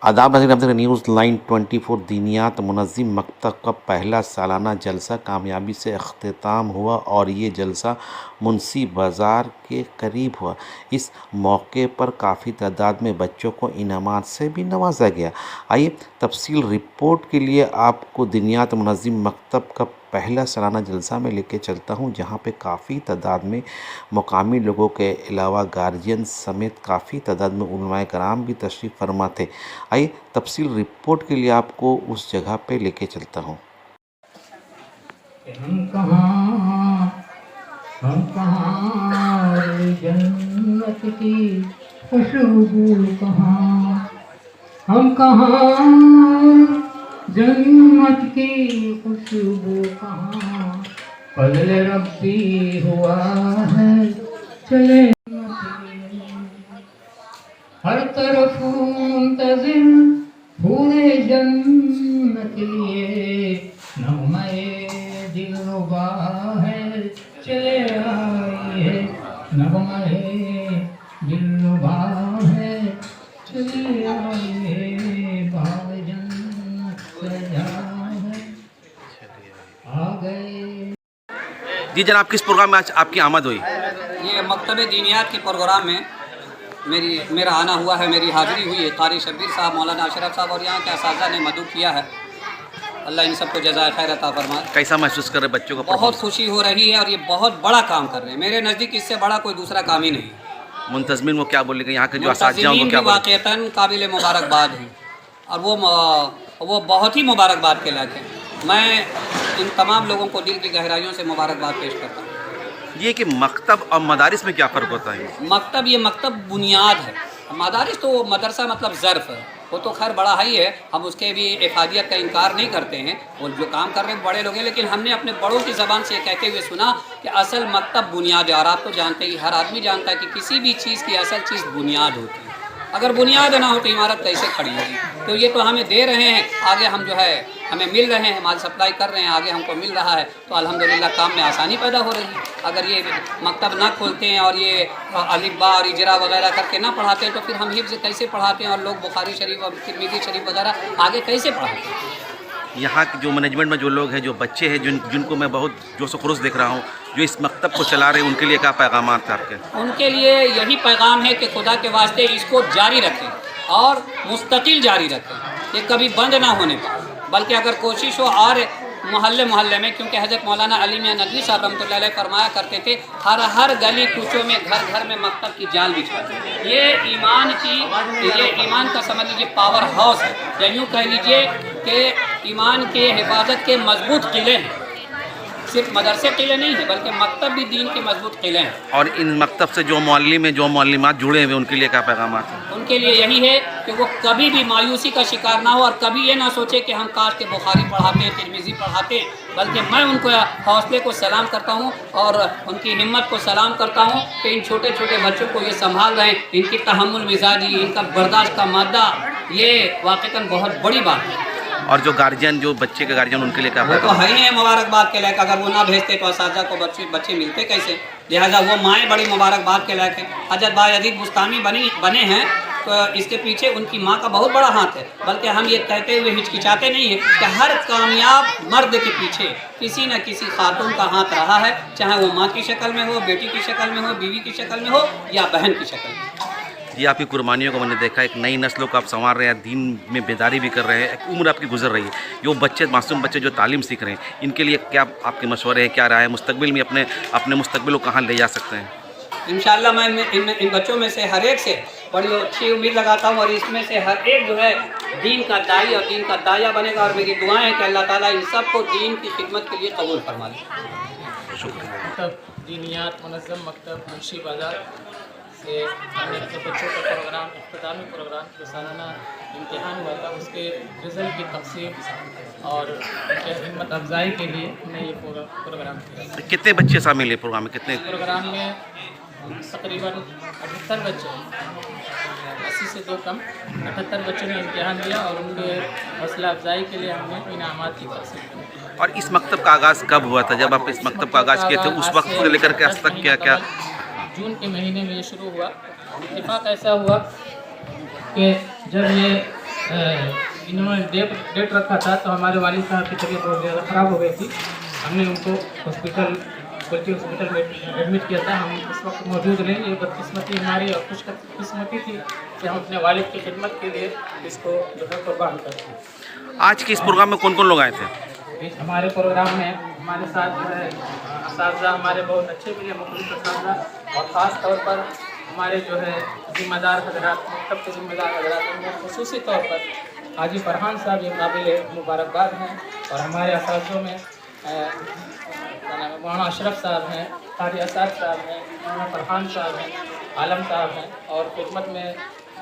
आदाब नाज़रीन, news line 24 दीनियात मुनज़्ज़िम मकतब का पहला सालाना जलसा कामयाबी से अख्तिताम हुआ और ये जलसा मुंशी बाज़ार के करीब हुआ। इस मौके पर काफ़ी तादाद में बच्चों को इनामात से भी नवाजा गया। आइए तफसील रिपोर्ट के लिए आपको दीनियात मुनज़्ज़िम मकतब का पहला सालाना जलसा में लेके चलता हूँ, जहाँ पे काफ़ी तादाद में मुकामी लोगों के अलावा गार्जियन समेत काफ़ी तादाद में उलमाए कराम भी तशरीफ़ फरमा थे। आइए तफसील रिपोर्ट के लिए आपको उस जगह पे लेके चलता हूँ। हम कहाँ जन्नत की खुशबू कहाँ, हम कहाँ जन्नत की खुशबू कहाँ, फज़ल रब्बी हुआ है चले हर तरफ मुंतज़िर पूरे जन्नत लिए, नग़्मे दिलरुबा है चले आइए, नग़्मे दिलरुबा है चले आइए, बाग़ जन्नत सजा है आ गए। जी जनाब, किस प्रोग्राम में आज आपकी आमद हुई? ये मकतब दीनियात के प्रोग्राम में मेरा आना हुआ है, मेरी हाज़िरी हुई है। क़ारी शब्बीर साहब, मौलाना अशरफ साहब और यहाँ के असातिज़ा ने मदद किया है। अल्लाह इन सबको जज़ाए खैर अता फरमाए। कैसा महसूस कर रहे बच्चों को? बहुत खुशी हो रही है और ये बहुत बड़ा काम कर रहे हैं। मेरे नज़दीक इससे बड़ा कोई दूसरा काम ही नहीं। मुंतज़मीन को क्या बोलेंगे, यहाँ के जो असातिज़ा उनको क्या बोलेंगे? वाक़ईतन काबिल मुबारकबाद हैं और वो बहुत ही मुबारकबाद के लायक हैं। मैं इन तमाम लोगों को दिल की गहराइयों से मुबारकबाद पेश करता हूँ। ये कि मकतब और मदारिस में क्या फ़र्क होता है? मकतब बुनियाद है, मदारिस तो मदरसा मतलब ज़र्फ़ है, वो तो खैर बड़ा ही है। हम उसके भी इफ़ादियत का इनकार नहीं करते हैं, वो जो काम कर रहे हैं बड़े लोग हैं, लेकिन हमने अपने बड़ों की ज़बान से कहते हुए सुना कि असल मकतब बुनियाद है। और आप तो जानते ही, हर आदमी जानता है कि किसी भी चीज़ की असल चीज़ बुनियाद होती है। अगर बुनियाद ना हो तो इमारत कैसे खड़ी होगी? तो ये तो हमें दे रहे हैं, आगे हम जो है हमें मिल रहे हैं, माल सप्लाई कर रहे हैं, आगे हमको मिल रहा है, तो अल्हम्दुलिल्लाह काम में आसानी पैदा हो रही है। अगर ये मकतब ना खोलते हैं और ये अलिफ बा और इजरा वगैरह करके ना पढ़ाते हैं तो फिर हम हिफ्ज़ कैसे पढ़ाते हैं और लोग बुखारी शरीफ और तिरमिज़ी शरीफ वगैरह आगे कैसे पढ़ाते हैं? यहाँ के जो मैनेजमेंट में जो लोग हैं, जो बच्चे हैं, जिनको मैं बहुत जोश व खरोश देख रहा हूँ, जो इस मकतब को चला रहे हैं, उनके लिए क्या पैगामात हैं आपके? उनके लिए यही पैगाम है कि खुदा के वास्ते इसको जारी रखें और मुस्तकिल जारी रखें, ये कभी बंद ना होने पाए, बल्कि अगर कोशिश हो और मोहल्ले में, क्योंकि हज़रत मौलाना अली मियां नदवी साहब रहमतुल्लाह अलैह फरमाया करते थे, हर गली कूचों में घर में मकतब की जाल बिछा दी। ये ईमान का समझ लीजिए पावर हाउस है, या यूँ कह लीजिए कि ईमान के हिफाजत के मजबूत किले हैं। सिर्फ मदरसे किले नहीं है, बल्कि मकतब भी दीन के मजबूत किले हैं। और इन मकतब से जो मौलवी में जो मौलमात जुड़े हुए, उनके लिए क्या पैगाम हैं? उनके लिए यही है कि वो कभी भी मायूसी का शिकार ना हो और कभी ये ना सोचे कि हम काश के बुखारी पढ़ाते हैं, तिरमिज़ी पढ़ाते हैं, बल्कि मैं उनको हौसले को सलाम करता हूँ और उनकी हिम्मत को सलाम करता हूँ कि इन छोटे छोटे बच्चों को ये संभाल रहे हैं। इनकी तहम्मुल मिजाजी, इनका बर्दाश्त का मादा, ये वाक़ईतन बहुत बड़ी बात है। और जो गार्जियन, जो बच्चे के गार्जियन, उनके लिए क्या? वो तो है ही है मुबारकबाद के लायक। अगर वो ना भेजते तो असातिज़ा को बच्चे मिलते कैसे? लिहाजा वो माएँ बड़ी मुबारकबाद के लायक हैं। हज़रत बायज़ीद बुस्तामी बने हैं तो इसके पीछे उनकी माँ का बहुत बड़ा हाथ है। बल्कि हम ये कहते हुए हिचकिचाते नहीं हैं कि हर कामयाब मर्द के पीछे किसी न किसी खातून का हाथ रहा है, चाहे वो माँ की शक्ल में हो, बेटी की शक्ल में हो, बीवी की शक्ल में हो या बहन की शक्ल में। ये आपकी कुर्बानियों को मैंने देखा, एक नई नस्लों को आप संवार रहे हैं, दीन में बेदारी भी कर रहे हैं, एक उम्र आपकी गुजर रही है। जो बच्चे, मासूम बच्चे जो तालीम सीख रहे हैं, इनके लिए क्या आपके मशवरे हैं, क्या राय है? मुस्तकबिल में अपने मुस्तकबिल को कहाँ ले जा सकते हैं? इंशाअल्लाह मैं इन बच्चों में से हर एक से बड़ी अच्छी उम्मीद लगाता हूँ और इसमें से हर एक जो है दीन का दाई और दीन का दाया बनेगा। और मेरी दुआएं हैं कि अल्लाह ताला इन सब को दीन की खिदमत के लिए कबूल फरमा ले। शुक्रिया। मकतब दीनियात मुनज़्ज़म मकतब मुंशी बाज़ार से हमने अपने बच्चों का प्रोग्राम, इख्तितामी प्रोग्राम, जो सालाना इम्तिहान हुआ था, उसके रिज़ल्ट की तक़सीम और उनके हिम्मत अफजाई के लिए हमने ये प्रोग्राम किया। कितने बच्चे शामिल हैं प्रोग्राम में? कितने? प्रोग्राम में तकरीबन 78 बच्चे, 80 से 2 कम 78 बच्चों ने इम्तिहान दिया और उनके हौसला अफजाई के लिए हमने इनामात की तक़सीम की। और इस मकतब का आगाज़ कब हुआ था? जब आप इस मकतब का आगाज़ किए थे, उस वक्त से लेकर के आज तक क्या? जून के महीने में ये शुरू हुआ। इत्तेफाक ऐसा हुआ कि जब ये इन्होंने डेट रखा था, तो हमारे वालिद साहब की तबीयत बहुत ज़्यादा ख़राब हो गई थी। हमने उनको क्वालिटी हॉस्पिटल में एडमिट किया था। हम इस वक्त मौजूद नहीं। ये बदकिस्मती हमारी और खुशकिस्मती थी कि हम अपने वालिद की खिदमत के लिए इसको जो है कुर्बान करते हैं। आज के इस प्रोग्राम में कौन कौन लोग आए थे? इस हमारे प्रोग्राम में हमारे साथ जो है असातिज़ा हमारे बहुत अच्छे मिले, मुख्तलिफ असातिज़ा, और ख़ास तौर पर हमारे जो है ज़िम्मेदार हज़रात, मकतब के ज़िम्मेदार हज़रात, उनमें ख़ुसूसी तौर पर हाजी फरहान साहब ये काबिल मुबारकबाद हैं। और हमारे असातिज़ों में मौलाना अशरफ साहब हैं, कारी असाद साहब हैं, मौलाना फरहान साहब हैं, आलम साहब हैं, और खिदमत में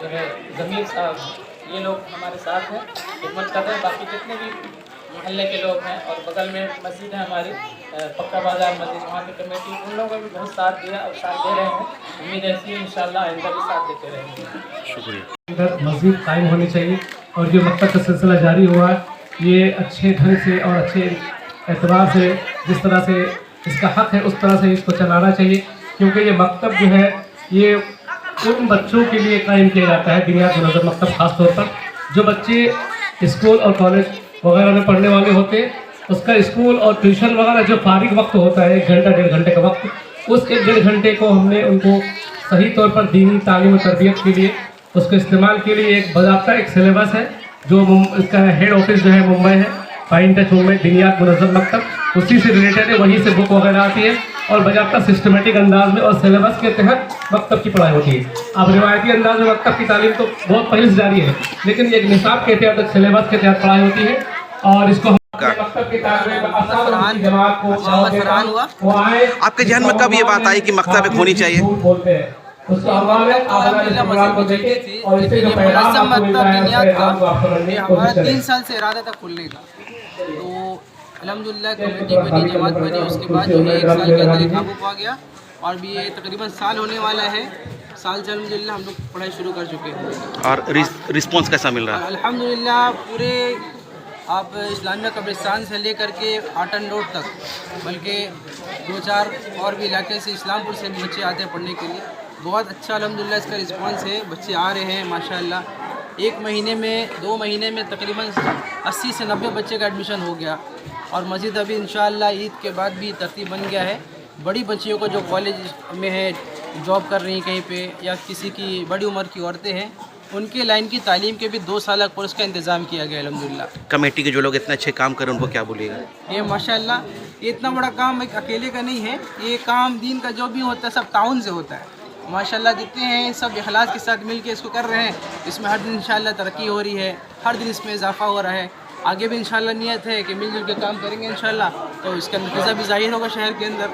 जो है ज़मीर साहब हैं। ये लोग हमारे साथ हैं, खिदमत कर रहे हैं। बाकी जितने भी मोहल्ले के लोग हैं और बगल में मस्जिद है हमारी पक्का बाज़ार मस्जिद, वहाँ की कमेटी, उन लोगों ने भी बहुत साथ दिया और साथ दे रहे हैं। उम्मीद ऐसी है इंशाअल्लाह आइंदा भी साथ देते रहेंगे। शुक्रिया। इधर मस्जिद कायम होनी चाहिए और जो मकतब का सिलसिला जारी हुआ है ये अच्छे ढंग से और अच्छे एतबार से, जिस तरह से इसका हक़ है उस तरह से इसको चलाना चाहिए, क्योंकि ये मकतब जो है ये उन बच्चों के लिए कायम किया जाता है, बुनियाद मुनज़्ज़म मकतब ख़ास तौर पर जो बच्चे स्कूल और कॉलेज वगैरह में पढ़ने वाले होते हैं, उसका स्कूल और ट्यूशन वगैरह जो फारिग वक्त होता है 1 घंटा 1.5 घंटे का वक्त, उस 1-1.5 घंटे को हमने उनको सही तौर पर दीनी तालीम और तरबियत के लिए उसके इस्तेमाल के लिए एक बाज़ाब्ता एक सिलेबस है जो इसका हेड ऑफिस जो है मुंबई है, फाइन टच मुंबई बुनियाद मुनज़्ज़म मकतब, उसी से रिलेटेड है, वहीं से बुक वगैरह आती है और बाज़ाब्ता सिस्टमेटिक अंदाज में और सिलेबस के तहत मकतब की पढ़ाई होती है। अब रिवायती अंदाज में मकतब की तालीम तो बहुत पहले से जारी है, लेकिन एक निसाब के तहत सिलेबस के तहत पढ़ाई होती है और इसको मकतब की जमात को वो आए। आपके जहन में कब ये बात आई कि मकतब एक होनी चाहिए? बोलते हैं उसका हमारा 3 साल से इरादा था खुलने का, तो अल्हम्दुलिल्लाह कमेटी बनी, जमात बनी, उसके बाद जो है 1 साल के अंदर काबू पा गया और भी ये तकरीबन साल होने वाला है। साल से अल्हम्दुलिल्लाह हम लोग पढ़ाई शुरू कर चुके हैं। और रिस्पॉन्स कैसा मिल रहा है? अल्हम्दुलिल्लाह पूरे आप इस्लामिया कब्रिस्तान से लेकर के आटन रोड तक, बल्कि 2-4 और भी इलाके से, इस्लामपुर से भी बच्चे आते हैं पढ़ने के लिए। बहुत अच्छा अल्हम्दुलिल्लाह इसका रिस्पांस है, बच्चे आ रहे हैं माशाअल्लाह। 1 महीने में 2 महीने में तकरीबन 80 से 90 बच्चे का एडमिशन हो गया और मस्जिद अभी इंशाअल्लाह ईद के बाद भी तरतीब बन गया है। बड़ी बच्चियों को जो कॉलेज में है, जॉब कर रही हैं कहीं पे, या किसी की बड़ी उम्र की औरतें हैं, उनके लाइन की तालीम के भी 2 साल कोर्स का इंतज़ाम किया गया अल्हम्दुलिल्लाह। कमेटी के जो लोग इतने अच्छे काम करें उनको क्या बोलिएगा? ये माशाअल्लाह ये इतना बड़ा काम एक अकेले का नहीं है, ये काम दीन का जो भी होता है सब ताउन से होता है। माशाअल्लाह जितने हैं सब इखलास के साथ मिल के इसको कर रहे हैं। इसमें हर दिन इंशाअल्लाह तरक्की हो रही है, हर दिन इसमें इजाफा हो रहा है। आगे भी इंशाअल्लाह नियत है कि मिलजुल के काम करेंगे इंशाअल्लाह, तो इसका नतीजा भी ज़ाहिर होगा शहर के अंदर।